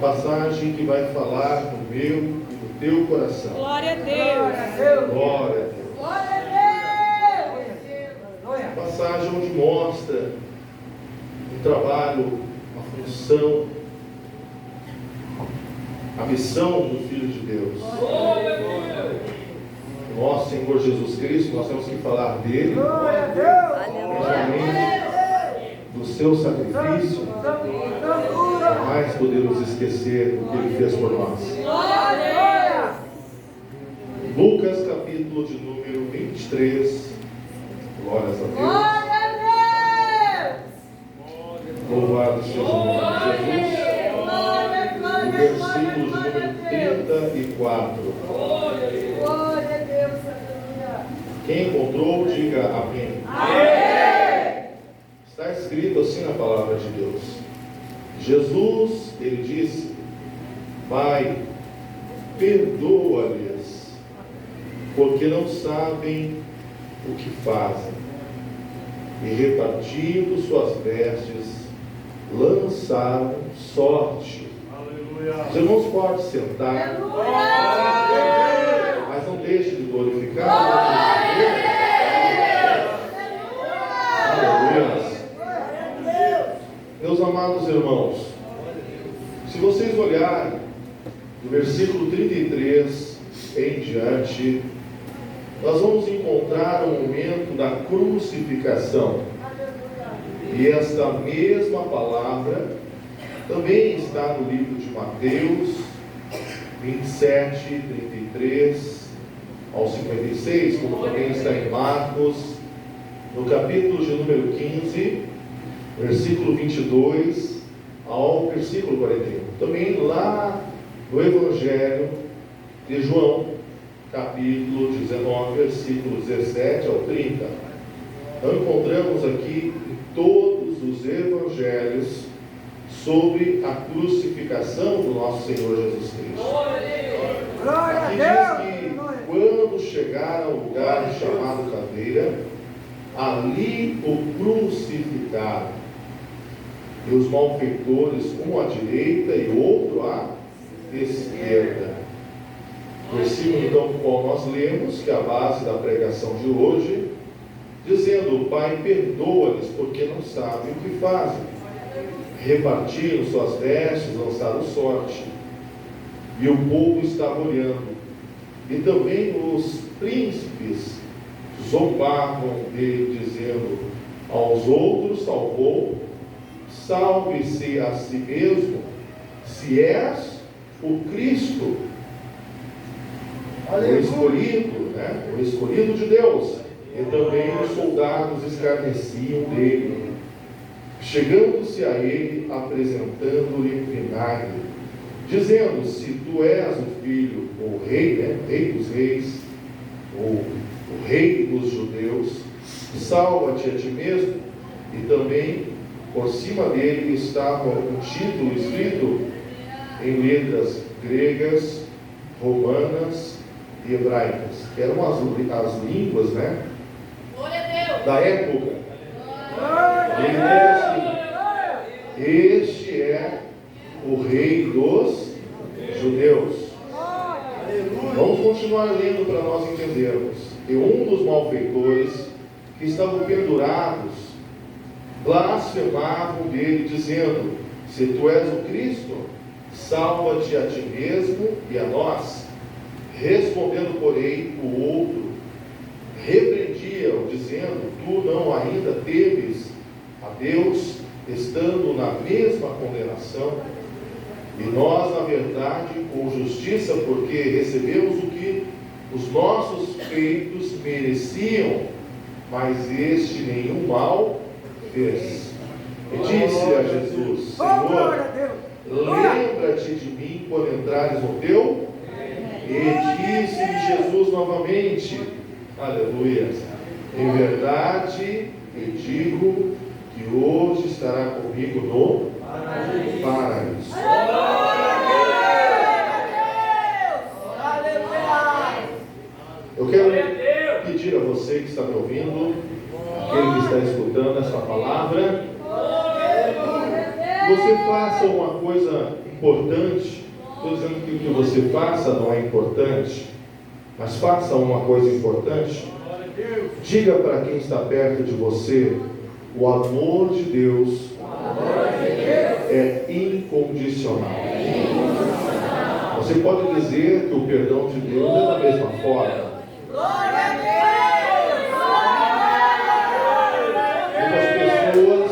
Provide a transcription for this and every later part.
passagem que vai falar no meu e no teu coração. Glória a Deus. Glória a Deus. Passagem onde mostra um trabalho, uma função, a missão do Filho de Deus. Nosso Senhor Jesus Cristo, nós temos que falar dele, do seu sacrifício. Jamais podemos esquecer o que ele fez por nós. Lucas, capítulo de número 23. Glórias a Deus. Louvado seja o nome de Jesus. O versículo de número 34. Quem encontrou, diga amém. Está escrito assim na palavra de Deus. Jesus, ele disse: Pai, perdoa-lhes, porque não sabem o que fazem. E repartindo suas vestes, lançaram sorte. Aleluia. Os irmãos podem sentar. Mas não deixe de glorificar. Aleluia. Meus amados irmãos, se vocês olharem do versículo 33 em diante, nós vamos encontrar o momento da crucificação. E esta mesma palavra também está no livro de Mateus 27, 33 ao 56, como também está em Marcos, no capítulo de número 15, versículo 22 ao versículo 41. Também lá no Evangelho de João, capítulo 19, versículo 17 ao 30. Então encontramos aqui em todos os evangelhos sobre a crucificação do nosso Senhor Jesus Cristo. Aqui diz que quando chegaram ao lugar chamado Caveira, ali o crucificaram. E os malfeitores, um à direita e outro à esquerda. Versículo então no qual nós lemos, que é a base da pregação de hoje, dizendo: Pai, perdoa-lhes, porque não sabem o que fazem. Repartiram suas vestes, lançaram sorte. E o povo estava olhando. E também os príncipes zombavam dele, dizendo: aos outros salvou, salve-se a si mesmo, se és o Cristo, o escolhido, o escolhido de Deus. E também os soldados escarneciam dele, chegando-se a ele, apresentando-lhe vinagre, dizendo: se tu és o filho, o rei, rei dos reis, o rei dos judeus, salva-te a ti mesmo. E também por cima dele estava um título escrito em letras gregas, romanas e hebraicas, que eram as línguas, da época. Ele diz: este é o rei dos judeus. Vamos continuar lendo para nós entendermos. E um dos malfeitores que estavam pendurados blasfemavam dele, dizendo: se tu és o Cristo, salva-te a ti mesmo e a nós. Respondendo, porém, o outro repreendia-o, dizendo: tu não ainda temes a Deus, estando na mesma condenação? E nós, na verdade, com justiça, porque recebemos o que os nossos feitos mereciam, mas este nenhum mal fez. E disse a Jesus: Senhor, lembra-te de mim quando entrares no teu. E disse-lhe Jesus novamente: aleluia, em verdade te digo que hoje estará comigo no paraíso. Eu quero pedir a você que está me ouvindo, aquele que está escutando essa palavra, que você faça uma coisa importante, estou dizendo que o que você faça não é importante, mas faça uma coisa importante. Diga para quem está perto de você: o amor de Deus é incondicional. Você pode dizer que o perdão de Deus é da mesma forma. Muitas pessoas,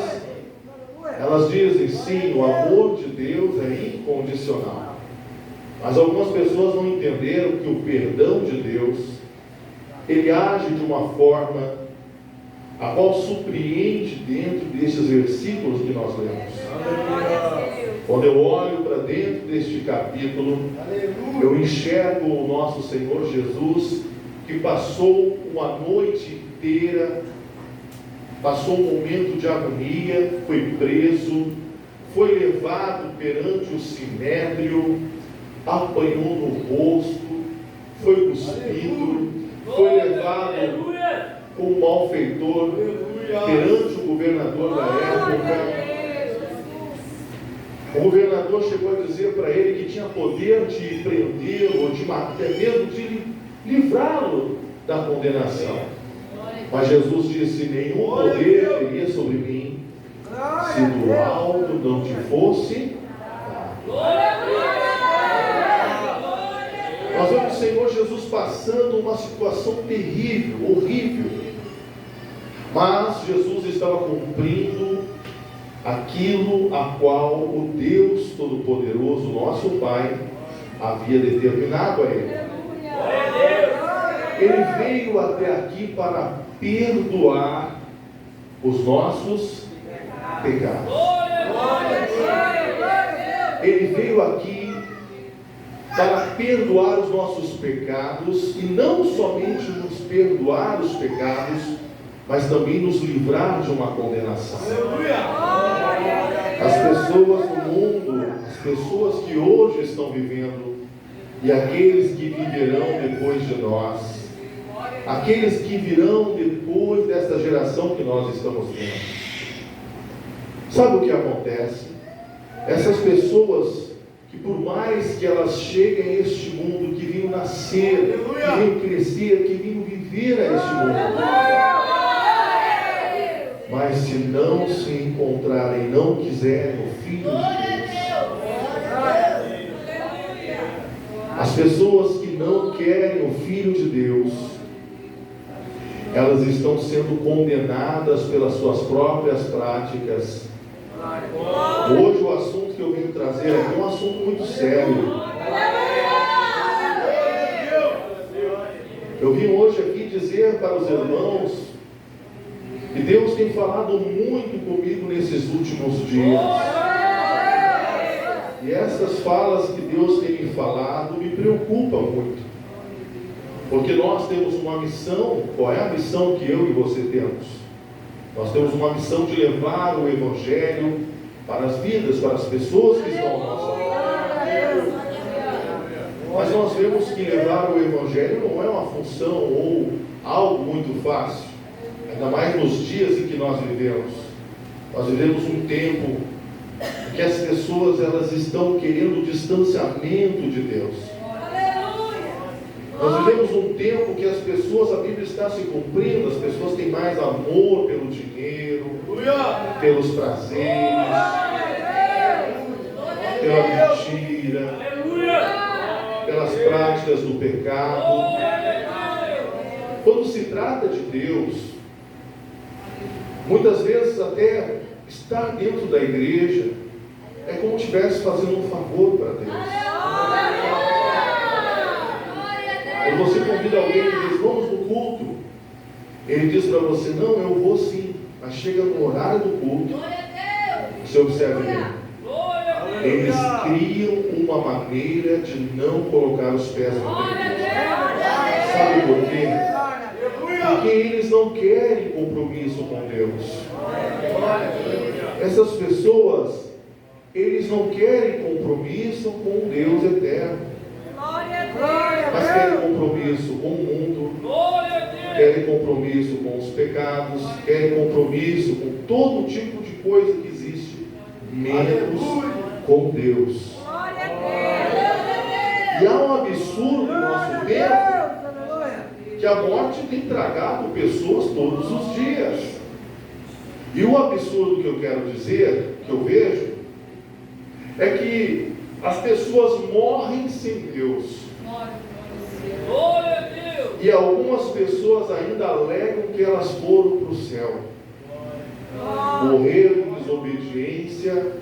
elas dizem sim, o amor de Deus é incondicional. Mas algumas pessoas não entenderam que o perdão de Deus, ele age de uma forma a qual surpreende dentro desses versículos que nós lemos. Quando eu olho para dentro deste capítulo, eu enxergo o nosso Senhor Jesus, que passou uma noite inteira, passou um momento de agonia, foi preso, foi levado perante o sinédrio, apanhou no rosto, foi cuspido, foi levado como malfeitor perante o governador da época. O governador chegou a dizer para ele que tinha poder de prendê-lo, de matar, até mesmo de livrá-lo da condenação. Mas Jesus disse: nenhum poder teria sobre mim, se do alto não te fosse dado. Nós vemos o Senhor Jesus passando uma situação terrível, horrível. Mas Jesus estava cumprindo aquilo a qual o Deus Todo-Poderoso, nosso Pai, havia determinado a ele. Ele veio até aqui para perdoar os nossos pecados. Ele veio aqui para perdoar os nossos pecados, e não somente nos perdoar os pecados, mas também nos livrar de uma condenação. As pessoas no mundo, as pessoas que hoje estão vivendo, e aqueles que viverão depois de nós, aqueles que virão depois desta geração que nós estamos vendo. Sabe o que acontece? Essas pessoas que, por mais que elas cheguem a este mundo, que vinham nascer, que vinham crescer, que vinham viver a este mundo, mas se não se encontrarem, não quiserem o Filho de Deus, as pessoas que não querem o Filho de Deus, elas estão sendo condenadas pelas suas próprias práticas. Hoje o assunto que eu venho trazer aqui é um assunto muito sério. Eu vim hoje aqui dizer para os irmãos que Deus tem falado muito comigo nesses últimos dias. E essas falas que Deus tem me falado me preocupam muito. Porque nós temos uma missão. Qual é a missão que eu e você temos? Nós temos uma missão de levar o Evangelho para as vidas, para as pessoas que estão ao nosso lado. Mas nós vemos que levar o Evangelho não é uma função ou algo muito fácil. Ainda mais nos dias em que nós vivemos. Nós vivemos um tempo em que as pessoas elas estão querendo o distanciamento de Deus. Nós vivemos um tempo que as pessoas, a Bíblia está se cumprindo, as pessoas têm mais amor pelo dinheiro, pelos prazeres, pela mentira, pelas práticas do pecado. Quando se trata de Deus, muitas vezes até estar dentro da igreja é como se estivesse fazendo um favor para Deus. Quando você convida alguém e diz: vamos no culto, ele diz para você: não, eu vou sim, mas chega no horário do culto, você observa bem, eles criam uma maneira de não colocar os pés no igreja. Sabe por quê? Porque eles não querem compromisso com Deus. Essas pessoas, eles não querem compromisso com o Deus eterno, mas querem compromisso com o mundo, querem compromisso com os pecados, querem compromisso com todo tipo de coisa que existe, menos com Deus. que a morte tem tragado pessoas todos os dias. E o absurdo que eu quero dizer, que eu vejo, é que as pessoas morrem sem Deus. E algumas pessoas ainda alegam que elas foram para o céu. Morreram em desobediência,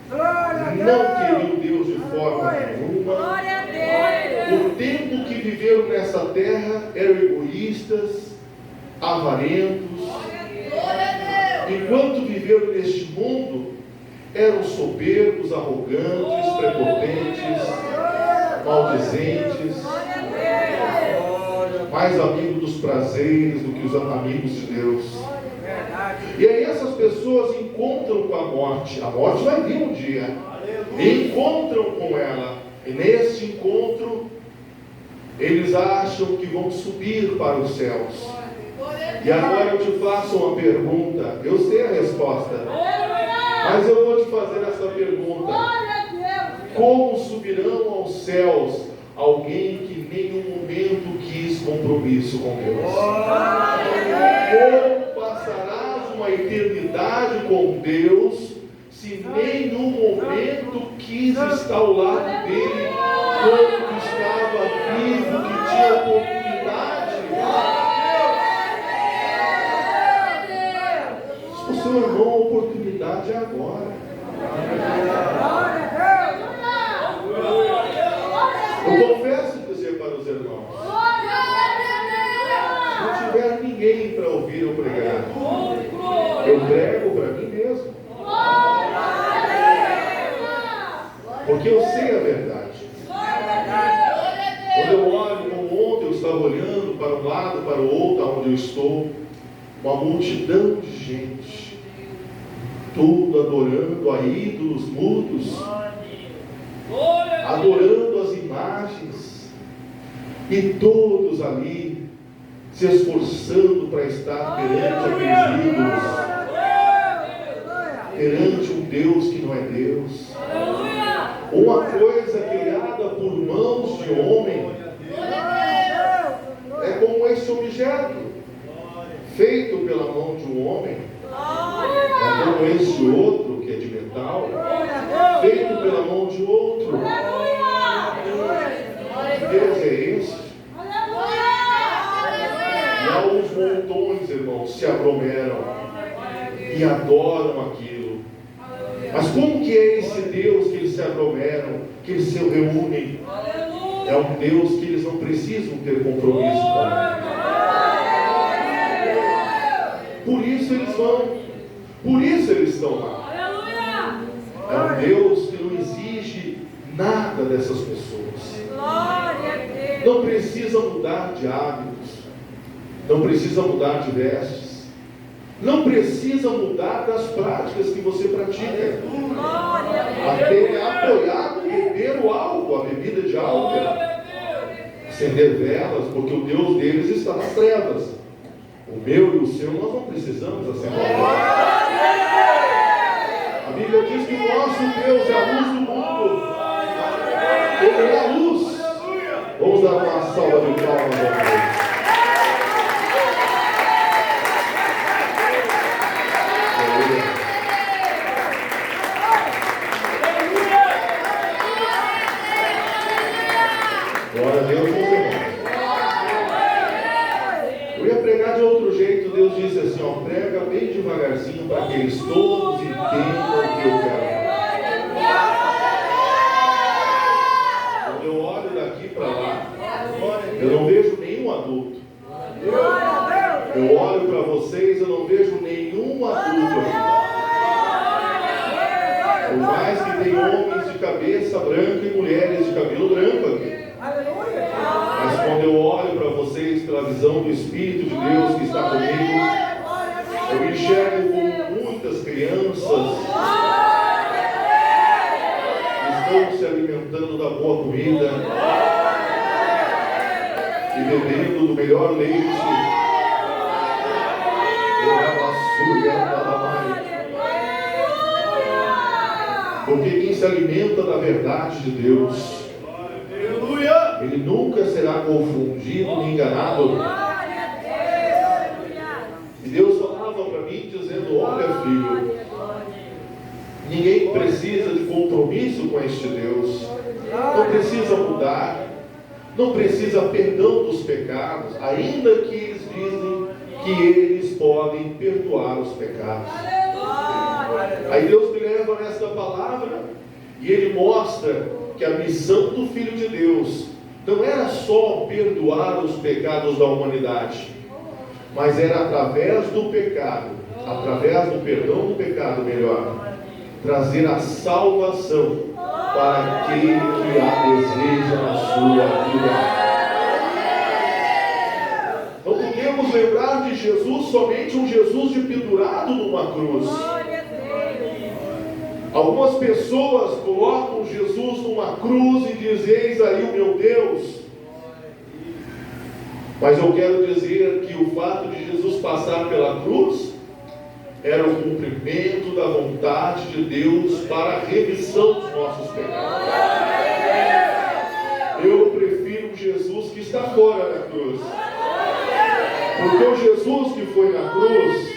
não queriam Deus de forma nenhuma. O tempo que viveram nessa terra eram egoístas, avarentos. Enquanto viveram neste mundo, eram soberbos, arrogantes, prepotentes, maldizentes, mais amigos dos prazeres do que os amigos de Deus. E aí essas pessoas encontram com a morte vai vir um dia, encontram com ela, e nesse encontro, eles acham que vão subir para os céus. E agora eu te faço uma pergunta, eu sei a resposta, mas eu vou te fazer essa pergunta: como subirão aos céus alguém que em nenhum momento quis compromisso com Deus? Como passarás uma eternidade com Deus se em nenhum momento quis estar ao lado dele quando estava vivo, que tinha oportunidade? O seu irmão, a oportunidade é agora. Eu confesso dizer para os irmãos, se não tiver ninguém para ouvir eu pregar, eu prego para mim mesmo, porque eu sei a verdade. Quando eu olho, como ontem eu estava olhando para um lado, para o outro, onde eu estou, uma multidão de gente, tudo adorando a ídolos mudos, adorando as imagens, e todos ali se esforçando para estar perante aqueles ídolos, perante um Deus que não é Deus, uma coisa criada por mãos de homem. É como esse objeto feito pela mão de um homem, é como esse outro que é de metal, feito pela mão de outro. Que Deus é esse? E aos montões, irmãos, se aglomeram e adoram aquilo. Mas como que é esse Deus que eles se aglomeram, que eles se reúnem? É um Deus que eles não precisam ter compromisso com ele. Por isso eles vão, por isso eles estão lá. É um Deus que não exige nada dessas pessoas. Não precisa mudar de hábitos, não precisa mudar de vestes, não precisa mudar das práticas que você pratica. Até apoiar beber o álcool, a bebida de álcool, acender velas, porque o Deus deles está nas trevas. O meu e o seu nós não precisamos acender velas. A Bíblia diz que o nosso Deus é a luz do mundo. Ele é a luz. Vamos dar uma salva de palmas a Deus. Glória a Deus, meus irmãos. Eu ia pregar de outro jeito. Deus disse assim, ó, prega bem devagarzinho para que eles todos entendam o que eu quero. Quando eu olho daqui para lá, eu não vejo nenhum adulto. Eu olho para vocês, eu não vejo nenhum adulto aqui. Por mais que tem homens de cabeça branca e mulheres de cabelo branco aqui. Mas quando eu olho para vocês pela visão do Espírito de Deus que está comigo, eu me enxergo com muitas crianças que estão se alimentando da boa comida e bebendo do melhor leite. Porque quem se alimenta da verdade de Deus, ele nunca será confundido nem enganado E Deus falava para mim dizendo: olha, filho, ninguém precisa de compromisso com este Deus, não precisa mudar, não precisa perdão dos pecados, ainda que eles dizem que eles podem perdoar os pecados. Aí Deus me leva nesta palavra e Ele mostra que a missão do Filho de Deus não era só perdoar os pecados da humanidade, mas era através do pecado, através do perdão do pecado, melhor, trazer a salvação para aquele que a deseja na sua vida. Não podemos lembrar de Jesus somente um Jesus de pendurado numa cruz. Algumas pessoas colocam Jesus numa cruz e dizem: eis aí o meu Deus. Mas eu quero dizer que o fato de Jesus passar pela cruz era o cumprimento da vontade de Deus para a remissão dos nossos pecados. Eu prefiro o Jesus que está fora da cruz, porque o Jesus que foi na cruz,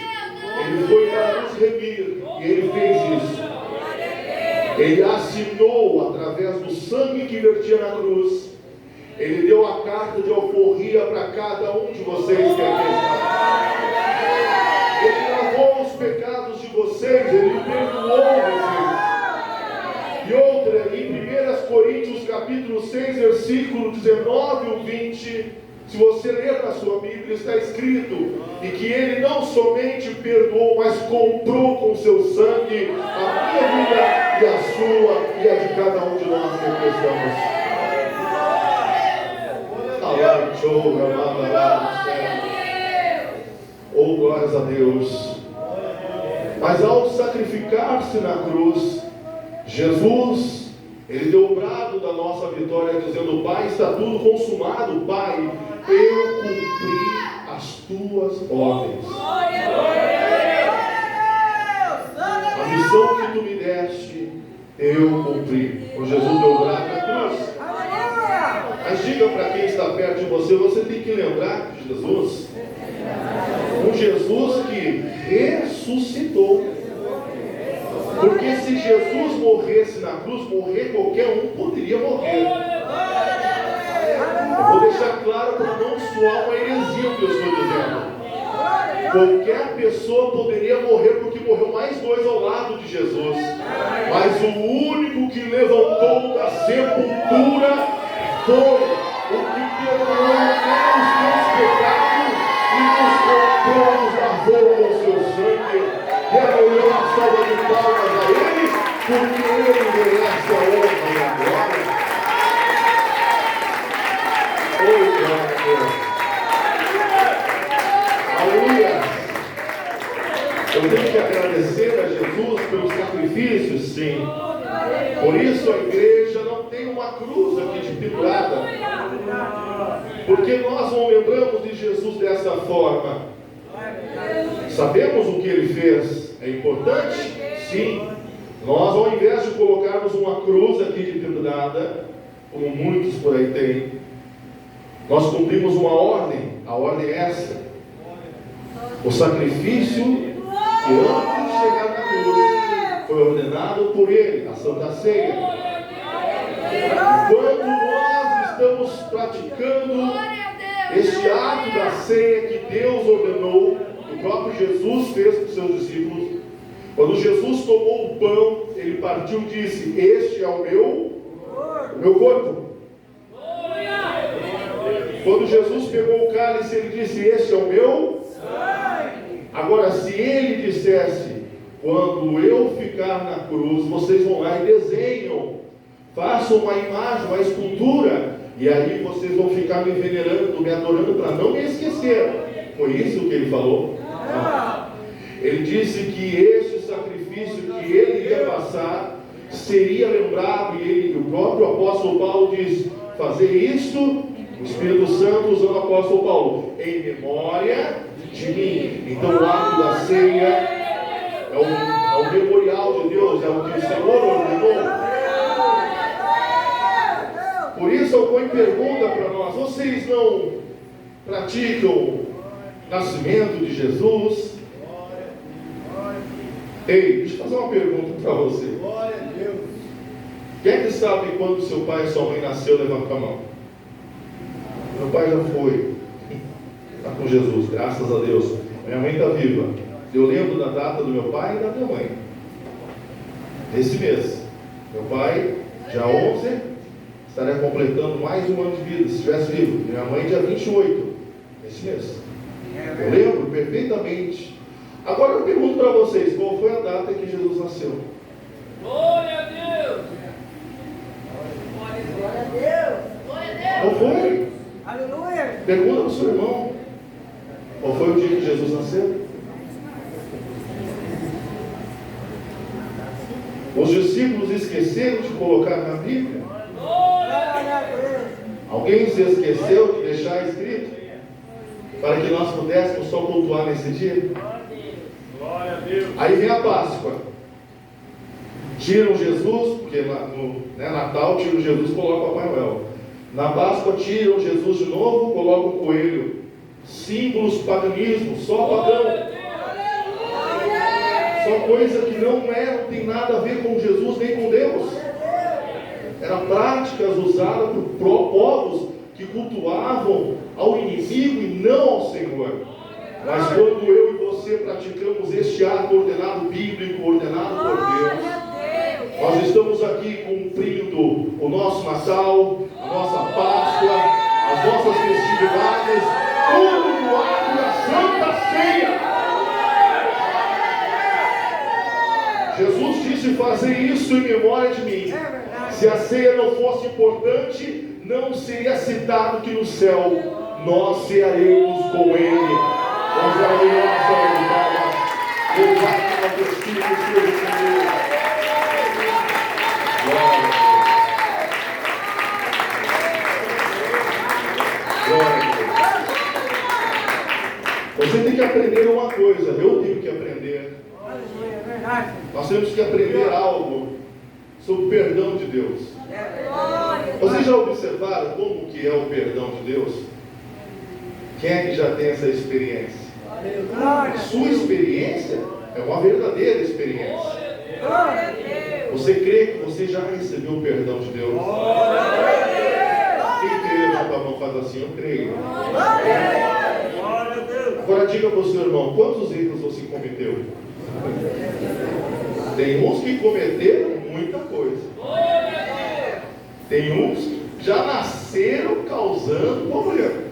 Ele foi para nos remir, e Ele fez isso. Ele assinou através do sangue que vertia na cruz. Ele deu a carta de alforria para cada um de vocês que aqui está. Ele lavou os pecados de vocês, Ele perdoou vocês. E outra, em 1 Coríntios capítulo 6, versículo 19 ou 20, se você ler na sua Bíblia, está escrito: e que Ele não somente perdoou, mas comprou com seu sangue a minha vida e a sua e a de cada um de nós que aqui estamos. Oh, glórias a Deus. Mas ao sacrificar-se na cruz, Jesus, Ele deu o brado da nossa vitória, dizendo: Pai, está tudo consumado. Pai, eu cumpri as tuas ordens. A missão que tu me deste, eu cumpri. Quando Jesus deu o brado na cruz. Mas diga para quem está perto de você: você tem que lembrar de Jesus, um Jesus que ressuscitou. Porque se Jesus morresse na cruz, morrer qualquer um poderia morrer. Eu vou deixar claro para não soar uma heresia o que eu estou dizendo. Qualquer pessoa poderia morrer, porque morreu mais dois ao lado de Jesus. Mas o único que levantou da sepultura foi o que perdoou os teus pecados e nos comprou, nos lavou com o seu sangue. E a melhor salva de palmas a Ele, porque Ele merece a honra e a glória. Oh, glória a Deus. Aleluia. Eu tenho que agradecer a Jesus pelos sacrifícios, sim. Por isso a igreja não tem uma cruz aqui de pendurada, porque nós não lembramos de Jesus dessa forma. Sabemos o que Ele fez, é importante? Sim. Nós, ao invés de colocarmos uma cruz aqui de pendurada, como muitos por aí têm, nós cumprimos uma ordem. A ordem é essa: o sacrifício que antes de chegar na cruz foi ordenado por Ele, a Santa Ceia. Quando nós estamos praticando este ato da ceia que Deus ordenou, o próprio Jesus fez com seus discípulos, quando Jesus tomou o pão, Ele partiu e disse: este é o meu corpo. Quando Jesus pegou o cálice, Ele disse: este é o meu sangue. Agora, se Ele dissesse: quando eu ficar na cruz, vocês vão lá e desenham, façam uma imagem, uma escultura, e aí vocês vão ficar me venerando, me adorando, para não me esquecer. Foi isso que Ele falou? Não. Ele disse que este sacrifício que Ele iria passar seria lembrado, e o próprio apóstolo Paulo diz: fazer isto, o Espírito Santo usando o apóstolo Paulo, em memória de mim. Então o ato da ceia é o memorial de Deus, é o que o Senhor ordenou. Por isso alguém pergunta para nós: vocês não praticam o nascimento de Jesus? Ei, deixa eu fazer uma pergunta para você. Glória a Deus. Quem é que sabe quando seu pai e sua mãe nasceu? Levanta a mão. Meu pai já foi. Está com Jesus, graças a Deus. Minha mãe está viva. Eu lembro da data do meu pai e da minha mãe. Esse mês. Meu pai, dia 11, estaria completando mais um ano de vida, se estivesse vivo. Minha mãe, dia 28. Esse mês. Eu lembro perfeitamente. Agora eu pergunto para vocês, qual foi a data em que Jesus nasceu? Glória a Deus. Glória a Deus. Glória a Deus. Qual foi? Aleluia. Pergunta para o seu irmão. Qual foi o dia que Jesus nasceu? Os discípulos esqueceram de colocar na Bíblia? Glória a Deus. Alguém se esqueceu de deixar escrito? Para que nós pudéssemos só cultuar nesse dia? Glória a Deus. Aí vem a Páscoa. Tiram Jesus, porque no Natal tiram Jesus e colocam o Papai Noel. Na Páscoa tiram Jesus de novo, colocam o coelho. Símbolos, paganismo, só pagão. Só coisa que não tem nada a ver com Jesus nem com Deus. Eram práticas usadas por povos que cultuavam ao inimigo e não ao Senhor. Mas quando eu e você praticamos este ato ordenado bíblico, ordenado por Deus, nós estamos aqui cumprindo o nosso Natal, a nossa Páscoa, as nossas festividades, tudo no ato da Santa Ceia. Jesus disse fazer isso em memória de mim. Se a ceia não fosse importante, não seria citado que no céu nós cearemos com Ele. Nós daremos a nossa verdade. Louvado ao Espírito seja com Deus. Glória a Deus. Você tem que aprender uma coisa. Eu tenho que aprender. Nós temos que aprender algo sobre o perdão de Deus. Vocês já observaram como que é o perdão de Deus? Quem é que já tem essa experiência? Sua experiência é uma verdadeira experiência. Você crê que você já recebeu o perdão de Deus? Quem crê, levanta a mão, faz assim, eu creio. Agora diga para o seu irmão, quantos erros você cometeu? Tem uns que cometeram muita coisa. Tem uns que já nasceram causando problema.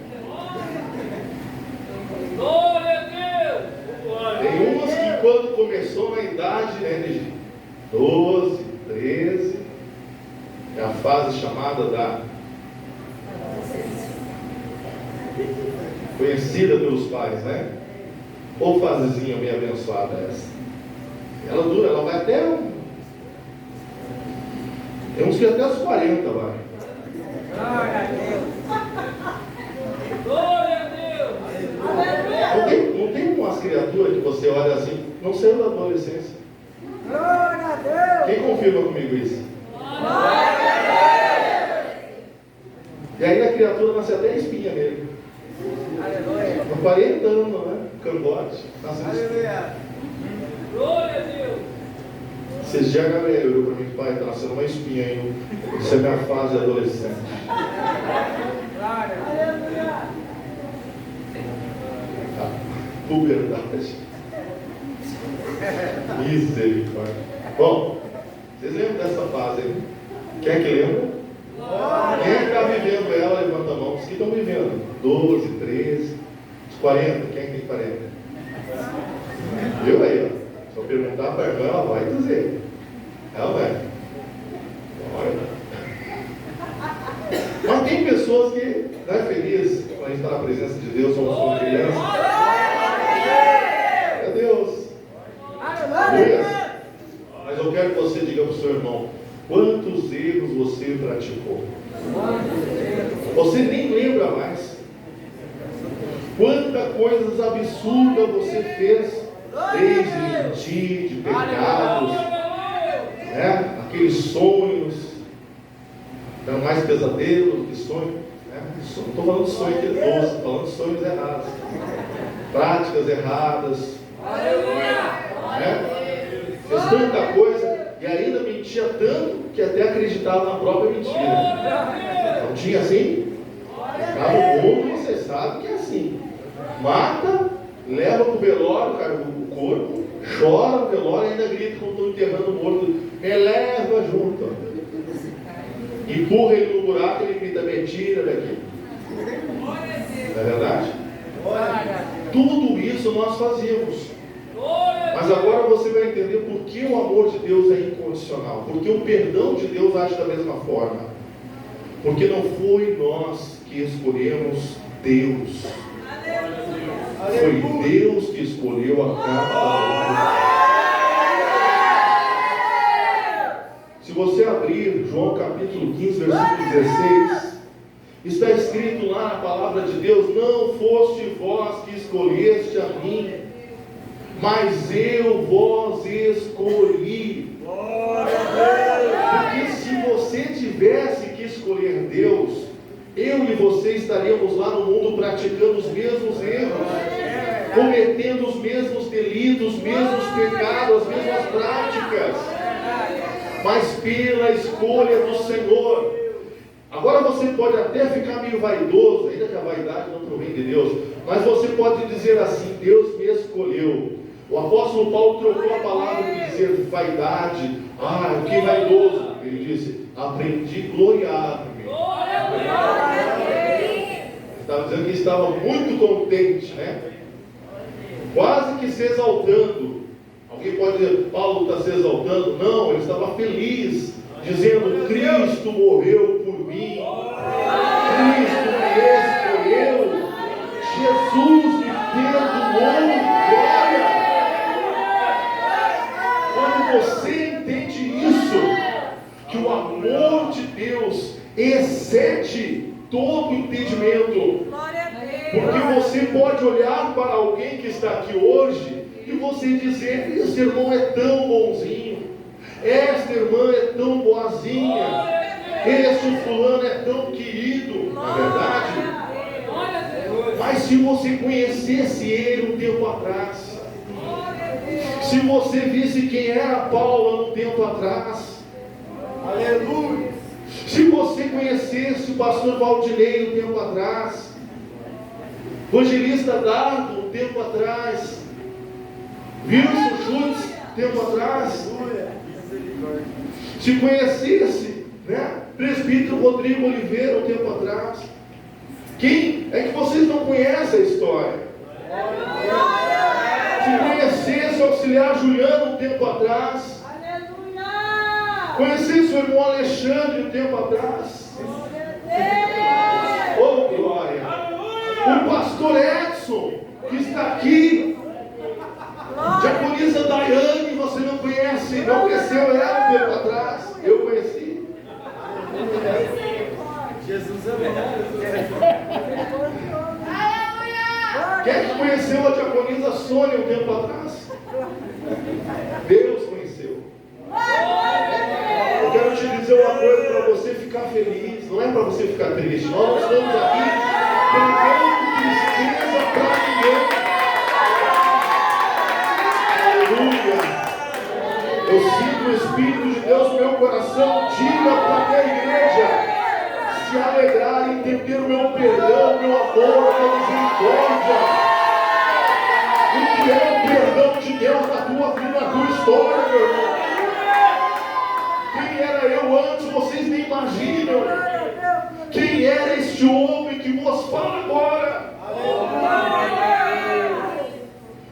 Tem umas que quando começou na idade de 12, 13, é a fase chamada da conhecida pelos pais, né? Ou fasezinha meio abençoada essa. Ela dura, ela vai até tem uns que até os 40 vai. Glória a Deus. Glória a Deus. Não tem umas criaturas que você olha assim, não saiu da adolescência. Glória a Deus. Quem confirma comigo isso? Glória a Deus. E aí a criatura nasce até espinha nele. Aleluia. Com 40 anos, né? Cangote. Nasce Aleluia. Glória a Deus. Esses dias a Gabriel olhou para mim, pai, está nascendo uma espinha aí. Isso é minha fase adolescente. Glória. Aleluia. Puberdade. Misericórdia. Bom, vocês lembram dessa fase aí? Quem é que lembra? Quem é que está vivendo ela? Levanta a mão. Os que estão vivendo? 12, 13, 40. Quem é que tem 40? Viu aí, ó? Se eu perguntar para a irmã, ela vai dizer. Ela vai. Olha. Mas tem pessoas que não é feliz quando a gente está na presença de Deus, somos como crianças. É Deus. Mas eu quero que você diga para o seu irmão, quantos erros você praticou? Você nem lembra mais. Quantas coisas absurdas você fez, desde mentir, de pecados, né? Aqueles sonhos, eram mais pesadelos que sonhos. Não estou falando de sonho que é doce, estou falando de sonhos errados, práticas erradas. Né? fez tanta coisa e ainda mentia tanto que até acreditava na própria mentira. Não tinha assim? Acaba o mundo, você sabe que é assim. Mata, leva para o velório, cara, o corpo, chora no velório e ainda grita quando estão enterrando o morto. Me leva junto. Empurra ele no buraco e ele grita, me tira daqui. Não é verdade? Tudo isso nós fazíamos. Mas agora você vai entender por que o amor de Deus é incondicional. Porque o perdão de Deus age da mesma forma. Porque não foi nós que escolhemos Deus. Foi Deus que escolheu a cada um. Se você abrir João capítulo 15, versículo 16, está escrito lá na palavra de Deus: não foste vós que escolheste a mim, mas eu vos escolhi. Porque se você tivesse que escolher Deus, eu e você estaríamos lá no mundo praticando os mesmos erros, cometendo os mesmos delitos, os mesmos pecados, as mesmas práticas. Mas pela escolha do Senhor. Agora você pode até ficar meio vaidoso, ainda que a vaidade não provém de Deus, mas você pode dizer assim: Deus me escolheu. O apóstolo Paulo trocou a palavra de dizer vaidade. Que vaidoso. Ele disse: aprendi a gloriar-me. Estava dizendo que estava muito contente, né? Quase que se exaltando. Alguém pode dizer, Paulo está se exaltando? Não, ele estava feliz, dizendo: Cristo morreu por mim, Cristo me escolheu, Jesus me perdoou. Glória! Quando você entende isso, que o amor de Deus excede todo entendimento, porque você pode olhar para alguém que está aqui hoje e você dizer: esse irmão é tão bonzinho, esta irmã é tão boazinha, esse fulano é tão querido, não é verdade? Mas se você conhecesse ele um tempo atrás, se você visse quem era Paula um tempo atrás, aleluia, se você conhecesse o pastor Valdinei um tempo atrás, o evangelista Dardo um tempo atrás, Wilson Schultz tempo atrás, se conhecesse, né, presbítero Rodrigo Oliveira um tempo atrás, quem é que vocês não conhecem a história? Se conhecesse o auxiliar Juliano um tempo atrás, conhecesse o irmão Alexandre um tempo atrás, oh glória, o pastor Edson que está aqui, diaconisa Daiane, você não conhece, não conheceu ela um tempo atrás, eu conheci. Jesus Quem é que conheceu a diaconisa Sônia um tempo atrás? Deus conheceu. Eu quero te dizer uma coisa para você ficar feliz, não é para você ficar triste. Nós não estamos aqui pregando tristeza para ninguém. Eu sinto o Espírito de Deus no meu coração. Diga para a minha igreja se alegrar, entender o meu perdão, o meu amor, a minha misericórdia. O que é o perdão de Deus na tua vida, na tua história, meu irmão? Quem era eu antes, vocês nem imaginam. Quem era este homem que vos fala agora?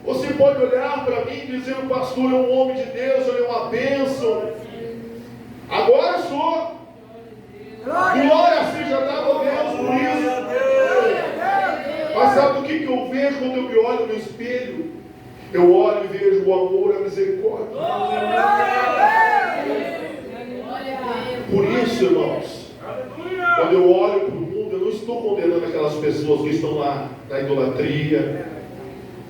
Você pode olhar para mim e dizer: o pastor é um homem de Deus, ele é uma bênção. Agora sou. Glória seja dada a Deus por isso. Mas sabe o que eu vejo quando eu me olho no espelho? Eu olho e vejo o amor e a misericórdia. Por isso, irmãos, quando eu olho para o mundo, eu não estou condenando aquelas pessoas que estão lá na idolatria,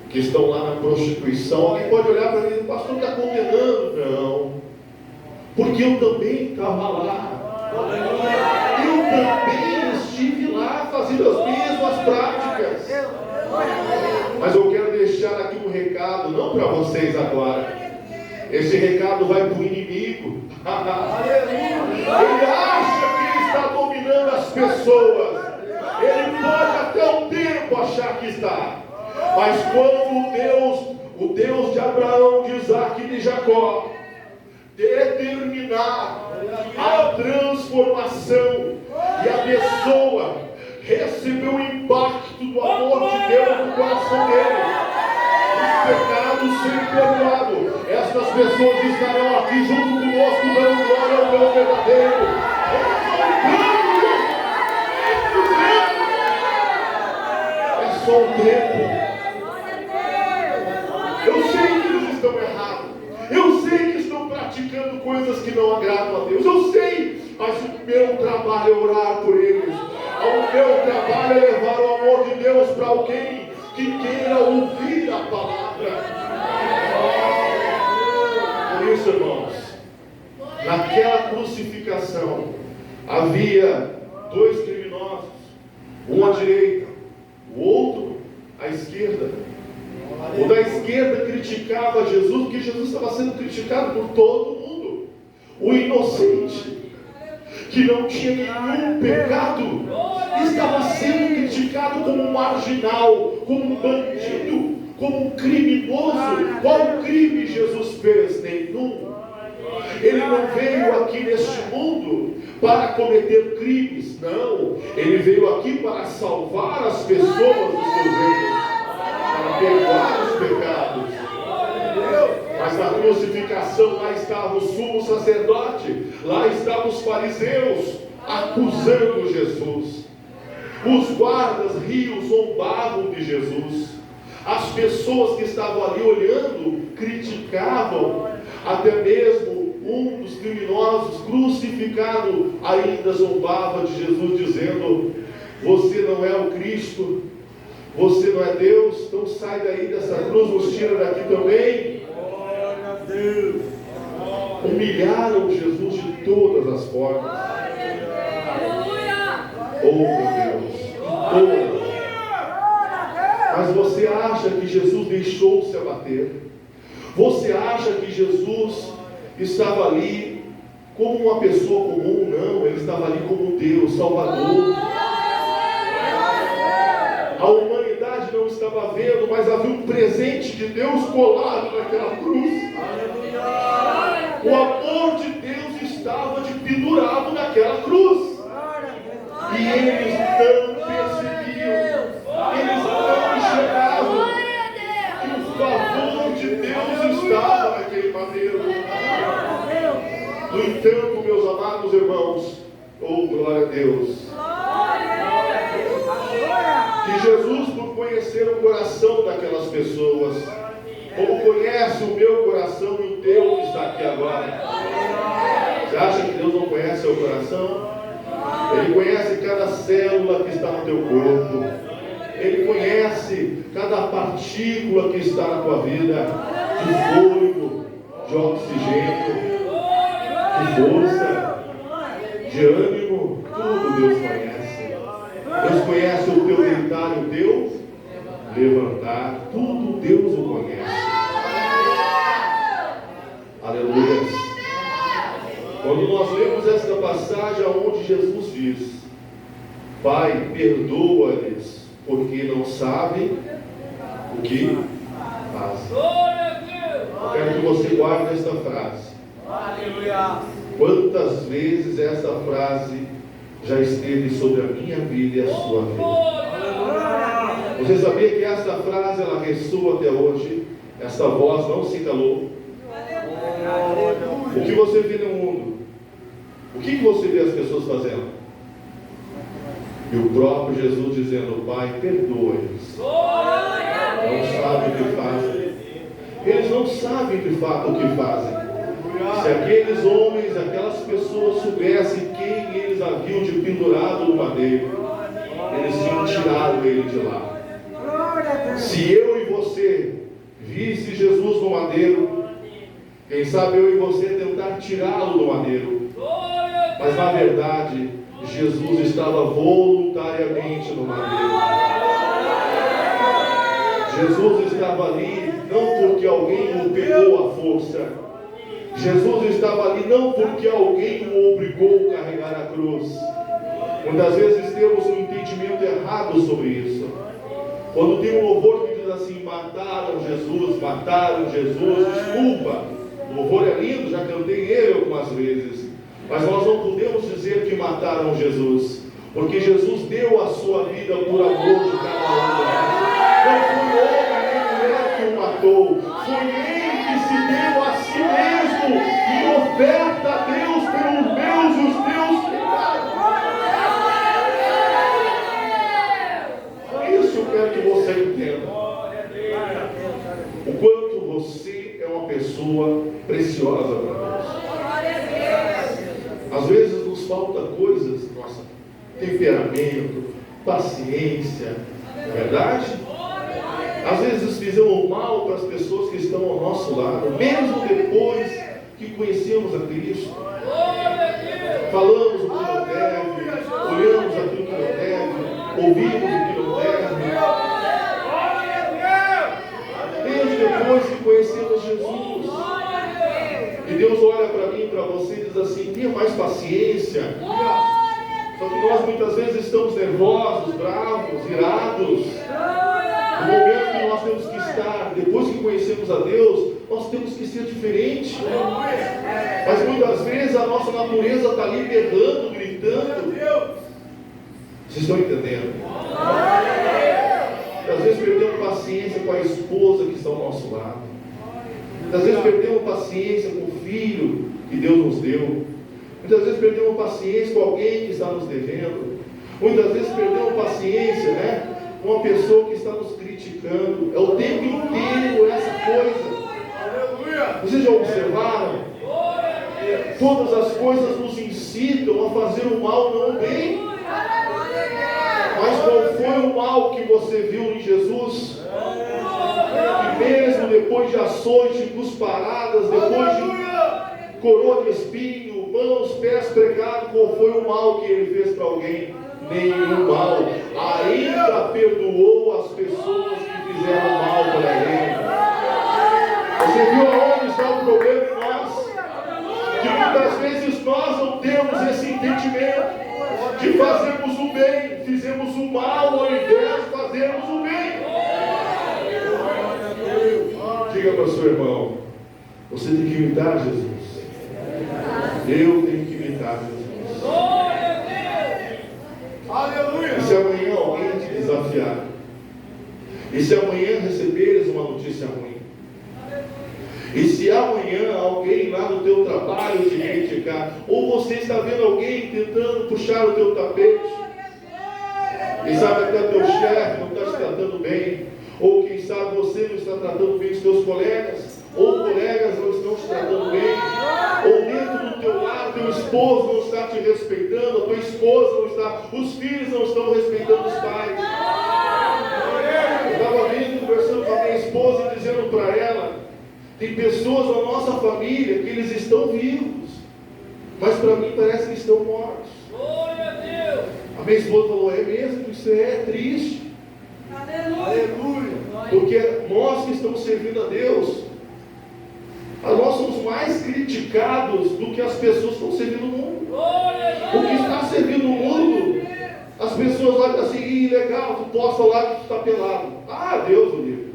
que estão lá na prostituição. Alguém pode olhar para mim: o pastor está condenando. Não, porque eu também estava lá. Eu também estive lá fazendo as mesmas práticas. Mas eu quero deixar aqui um recado, não para vocês agora, Esse recado vai para o inimigo. Ele acha que ele está dominando as pessoas. Ele pode até um tempo achar que está. Mas quando o Deus de Abraão, de Isaac e de Jacó, determinar a transformação e a pessoa recebeu o impacto do amor de Deus no coração dele, os pecados serem perdoados, estas pessoas estarão aqui junto conosco dando glória ao Deus verdadeiro. É só um tempo. Eu sei que eles estão errados. Eu sei que estão praticando coisas que não agradam a Deus. Eu sei, mas o meu trabalho é orar por eles. O meu trabalho é levar o amor de Deus para alguém que queira ouvir a palavra. Por isso, irmãos, naquela crucificação havia dois criminosos, um à direita, o outro à esquerda. O da esquerda criticava Jesus, porque Jesus estava sendo criticado por todo mundo. O inocente, que não tinha nenhum pecado, estava sendo criticado como um marginal, como um bandido, como um criminoso. Qual crime Jesus fez? Nenhum. Ele não veio aqui neste mundo para cometer crimes, não. Ele veio aqui para salvar as pessoas dos seus erros, para perdoar os pecados. Mas na crucificação lá estava o sumo sacerdote, lá estavam os fariseus acusando Jesus. Os guardas riam, zombavam de Jesus. As pessoas que estavam ali olhando criticavam. Até mesmo um dos criminosos crucificado ainda zombava de Jesus, dizendo: você não é o Cristo, você não é Deus, então sai daí dessa cruz, nos tira daqui também. Glória a Deus. Humilharam Jesus de todas as formas. Oh, meu Deus, todas. Mas você acha que Jesus deixou-se abater? Você acha que Jesus estava ali como uma pessoa comum? Não, ele estava ali como Deus, Salvador. A humanidade não estava vendo, mas havia um presente de Deus colado naquela cruz. O amor de Deus estava pendurado naquela cruz. E eles não percebiam, eles não enxergavam que o favor de Deus estava naquele madeiro. No entanto, meus amados irmãos, oh glória a Deus, que Jesus, por conhecer o coração daquelas pessoas, como conhece o meu coração e o teu que está aqui agora. Você acha que Deus não conhece o coração? Ele conhece cada célula que está no teu corpo. Ele conhece cada partícula que está na tua vida, de fôlego, de oxigênio, de força, de ânimo. Tudo Deus conhece. Deus conhece o teu deitar e o teu levantar. Tudo Deus o conhece. Aleluia. Quando nós lemos esta passagem onde Jesus diz: Pai, perdoa-lhes, porque não sabem o que fazem. Eu quero que você guarde esta frase. Quantas vezes essa frase já esteve sobre a minha vida e a sua vida? Você sabia que esta frase ela ressoa até hoje? Esta voz não se calou. O que você vê no mundo? O que você vê as pessoas fazendo? E o próprio Jesus dizendo: Pai, perdoa-eles. Não sabem o que fazem. Eles não sabem de fato o que fazem. Se aqueles homens, aquelas pessoas soubessem quem eles haviam de pendurado no madeiro, eles tinham tirado ele de lá. Se eu e você visse Jesus no madeiro, quem sabe eu e você tentar tirá-lo do madeiro. Mas na verdade, Jesus estava voluntariamente no madeiro. Jesus estava ali não porque alguém o pegou à força. Jesus estava ali não porque alguém o obrigou a carregar a cruz. Muitas vezes temos um entendimento errado sobre isso. Quando tem um louvor que diz assim: mataram Jesus, desculpa, o louvor é lindo, já cantei ele algumas vezes, mas nós não podemos dizer que mataram Jesus, porque Jesus deu a sua vida por amor de cada um de nós. Não foi homem nem mulher que o matou, foi ele que se deu a si mesmo em oferta a Deus pelos meus e os teus pecados. Isso eu quero que você entenda. O quanto você é uma pessoa preciosa para Deus. Às vezes nos falta coisas, nossa, temperamento, paciência, não é verdade? Às vezes fizemos mal para as pessoas que estão ao nosso lado, mesmo depois que conhecemos a Cristo. Falamos o que não deve, olhamos aquilo que não deve, ouvimos o que não deve. Mesmo depois que conhecemos Jesus. E Deus olha para mim e para você e diz assim: tenha mais paciência. Só que nós muitas vezes estamos nervosos, bravos, irados. No momento que nós temos que estar, depois que conhecemos a Deus, nós temos que ser diferente. Mas muitas vezes a nossa natureza está ali berrando, gritando. Vocês estão entendendo? Às vezes perdemos paciência com a esposa que está ao nosso lado. Às vezes perdemos paciência com o filho que Deus nos deu. Muitas vezes perdemos paciência com alguém que está nos devendo. Muitas vezes perdemos paciência, com uma pessoa que está nos criticando. É o tempo inteiro essa coisa. Vocês já observaram? Todas as coisas nos incitam a fazer o mal, não o bem. Mas qual foi o mal que você viu em Jesus? Que mesmo depois de açoite, de cusparadas, depois de coroa de espinho, mãos, pés pregados, qual foi o mal que ele fez para alguém? Nenhum mal. Ainda perdoou as pessoas que fizeram mal para ele. Você viu aonde está o problema em nós? Que muitas vezes nós não temos esse entendimento de fazermos o bem, fizemos o mal ao invés de fazermos o bem. Diga para o seu irmão: você tem que imitar Jesus. Eu tenho que imitar Jesus. Aleluia! E se amanhã alguém te desafiar? E se amanhã receberes uma notícia ruim? E se amanhã alguém lá no teu trabalho te criticar? Ou você está vendo alguém tentando puxar o teu tapete? Quem sabe até o teu chefe não está te tratando bem? Ou quem sabe você não está tratando bem os teus colegas? Ou colegas não estão te tratando bem? Ou dentro do teu lar, teu esposo não está te respeitando, a tua esposa não está, os filhos não estão respeitando os pais. Eu estava vindo, conversando com a minha esposa e dizendo para ela: tem pessoas na nossa família que eles estão vivos, mas para mim parece que estão mortos. A minha esposa falou: é mesmo, isso é triste. Aleluia. Porque nós que estamos servindo a Deus, nós somos mais criticados do que as pessoas que estão servindo o mundo. O que está servindo o mundo, as pessoas olham assim: legal, tu posta lá que tu está pelado. Ah, Deus o livre.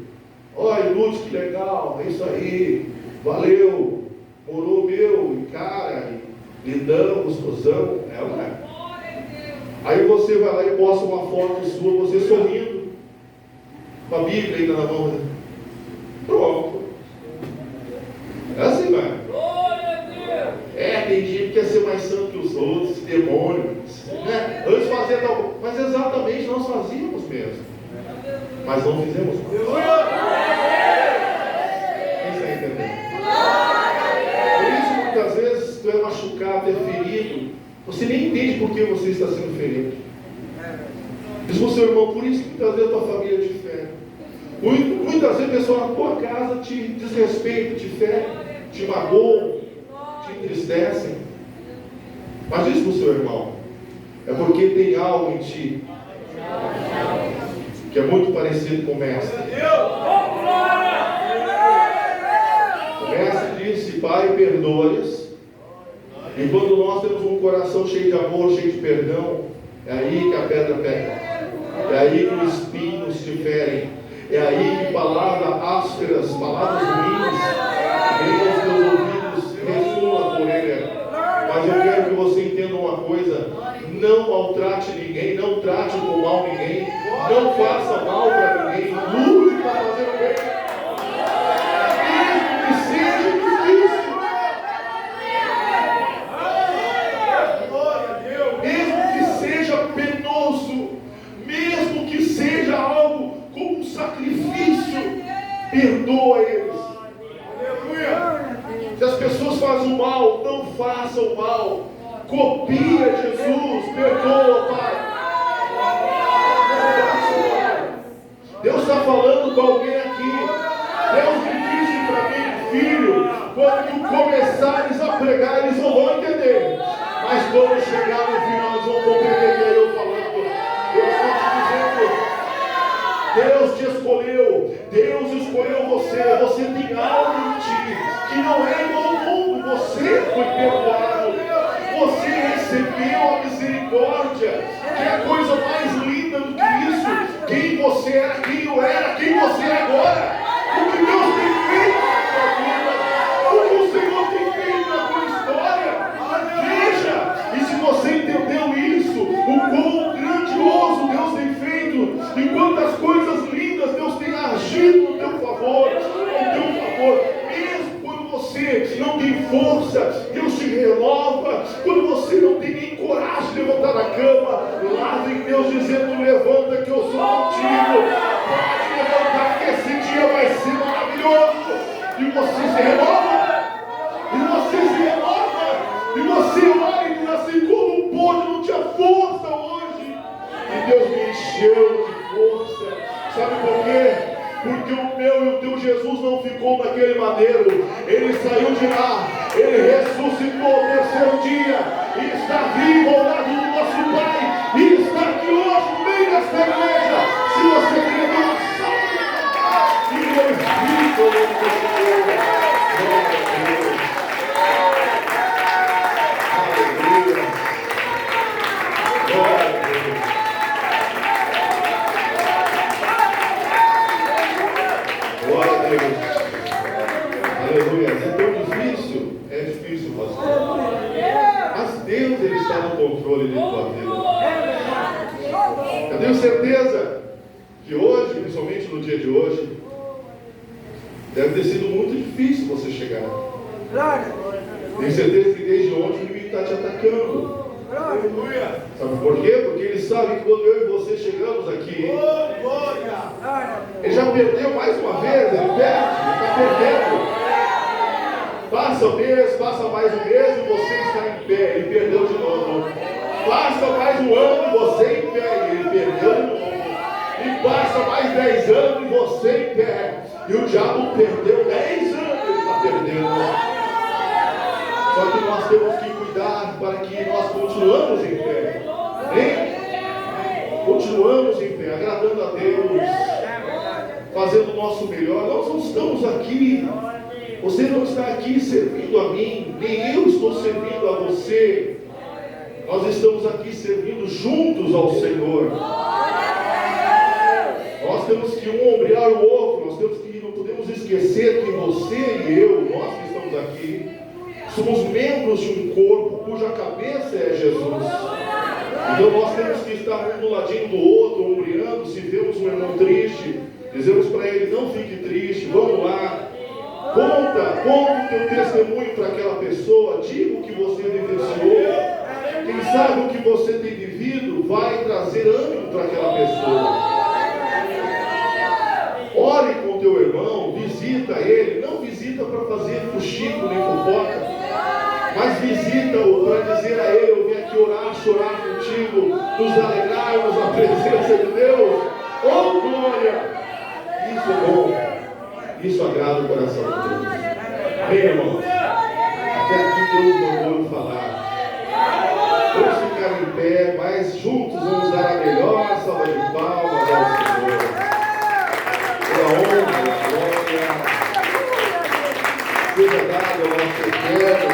Olha, Lúcio, que legal, é isso aí, valeu, morou meu, e cara, e lindão, gostosão, não é? Aí você vai lá e posta uma foto sua, você sorrindo, com a Bíblia ainda na mão. Pronto. É assim, mano. Tem gente que quer ser mais santo que os outros, esse demônio, né? Antes fazia tal, mas exatamente nós fazíamos mesmo, mas não fizemos mais. Quem está entendendo? Por isso, muitas vezes, tu é machucado, é ferido, você nem entende por que você está sendo ferido. Diz para o seu irmão: por isso que muitas vezes a tua família te fere. Muitas vezes a pessoa na tua casa te desrespeita, te fere, te magoa, te entristece. Mas diz para o seu irmão: é porque tem algo em ti que é muito parecido com o mestre. O mestre disse Pai, perdoa-lhes. E quando nós temos um coração cheio de amor, cheio de perdão, é aí que a pedra pega. É aí que os espinhos te ferem. É aí que palavras ásperas, palavras ruins, vêm aos teus ouvidos, ressoam na tua orelha. Mas eu quero que você entenda uma coisa: não maltrate ninguém, não trate com mal ninguém, não faça mal para ninguém, lute para fazer o bem, mesmo que seja difícil, mesmo que seja penoso, mesmo que seja algo como um sacrifício, perdoa eles. Se as pessoas fazem o mal, não façam o mal. Copia Jesus, perdoa, Pai. Deus está falando com alguém aqui. Deus me disse para mim, filho, quando tu começares a pregar, eles não vão entender. Mas quando chegar no final, eles vão compreender que é eu falando. Eu estou te dizendo, Deus te escolheu, Deus escolheu você, você tem algo em ti que não é igual ao mundo, você foi perdoado, você recebeu a misericórdia, que é a coisa mais linda do que isso, quem você era, quem eu era, quem você é agora, o que Deus tem feito na sua vida, o que o Senhor tem feito na tua história, veja, e se você entendeu isso, o quão grandioso Deus tem feito, e quantas coisas lindas Deus tem agido no teu favor, mesmo quando você não tem força, Deus te renova, quando você não tem nem coragem de levantar da cama, lá vem Deus dizendo, levanta que eu sou contigo, pode levantar que esse dia vai ser maravilhoso, e você se renova, e você olha e diz assim, como pôde, não tinha força hoje, e Deus me encheu de força, sabe por quê? Porque o meu e o teu Jesus não ficou naquele madeiro, ele saiu de lá, ele ressuscitou no terceiro dia, e está vivo ao lado do nosso Pai, e está aqui hoje no meio desta igreja. Se você quer dar uma salva e glorifica o nome do Senhor, glória a Deus, aleluia, glória a Deus. Glória a Deus. Aleluia. É tão difícil? É difícil, pastor. Mas Deus, Ele está no controle de tua vida. Eu tenho certeza que hoje, principalmente no dia de hoje, deve ter sido muito difícil você chegar. Tenho certeza que desde ontem o inimigo está te atacando. Aleluia. Sabe por quê? Porque ele sabe que quando eu e você chegamos aqui, ele já perdeu mais uma vez, ele está perdendo. Passa o mês, passa mais um mês e você está em pé, ele perdeu de novo. Passa mais um ano e você em pé, ele perdeu de novo. E passa mais 10 anos e você em pé. E o diabo perdeu 10 anos, ele está perdendo. Só que nós temos que cuidar para que nós continuamos em pé. Hein? Continuamos em pé, agradando a Deus, fazendo o nosso melhor. Nós não estamos aqui, você não está aqui servindo a mim, nem eu estou servindo a você. Nós estamos aqui servindo juntos ao Senhor. Nós temos que um ombrear o outro, nós temos que, não podemos esquecer que você e eu, nós que estamos aqui, somos membros de um corpo cuja cabeça é Jesus. Então nós temos que estar um do ladinho do outro, ombreando. Se vemos um irmão triste, dizemos para ele, não fique triste, vamos lá. Conta o teu testemunho para aquela pessoa, diga o que você vivenciou. Quem sabe o que você tem vivido vai trazer ânimo para aquela pessoa. Ore com teu irmão, visita ele, não visita para fazer fuxico nem fofoca, mas visita-o para dizer a ele, eu vim aqui orar, chorar contigo, nos alegrarmos na presença de Deus. Oh glória! Isso é bom, isso agrada o coração de Deus. Amém, irmãos? Até aqui Deus mandou eu falar. Vamos ficar em pé, mas juntos vamos dar a melhor salva de palmas ao Senhor. Pela honra, a glória, seja dada nosso eterno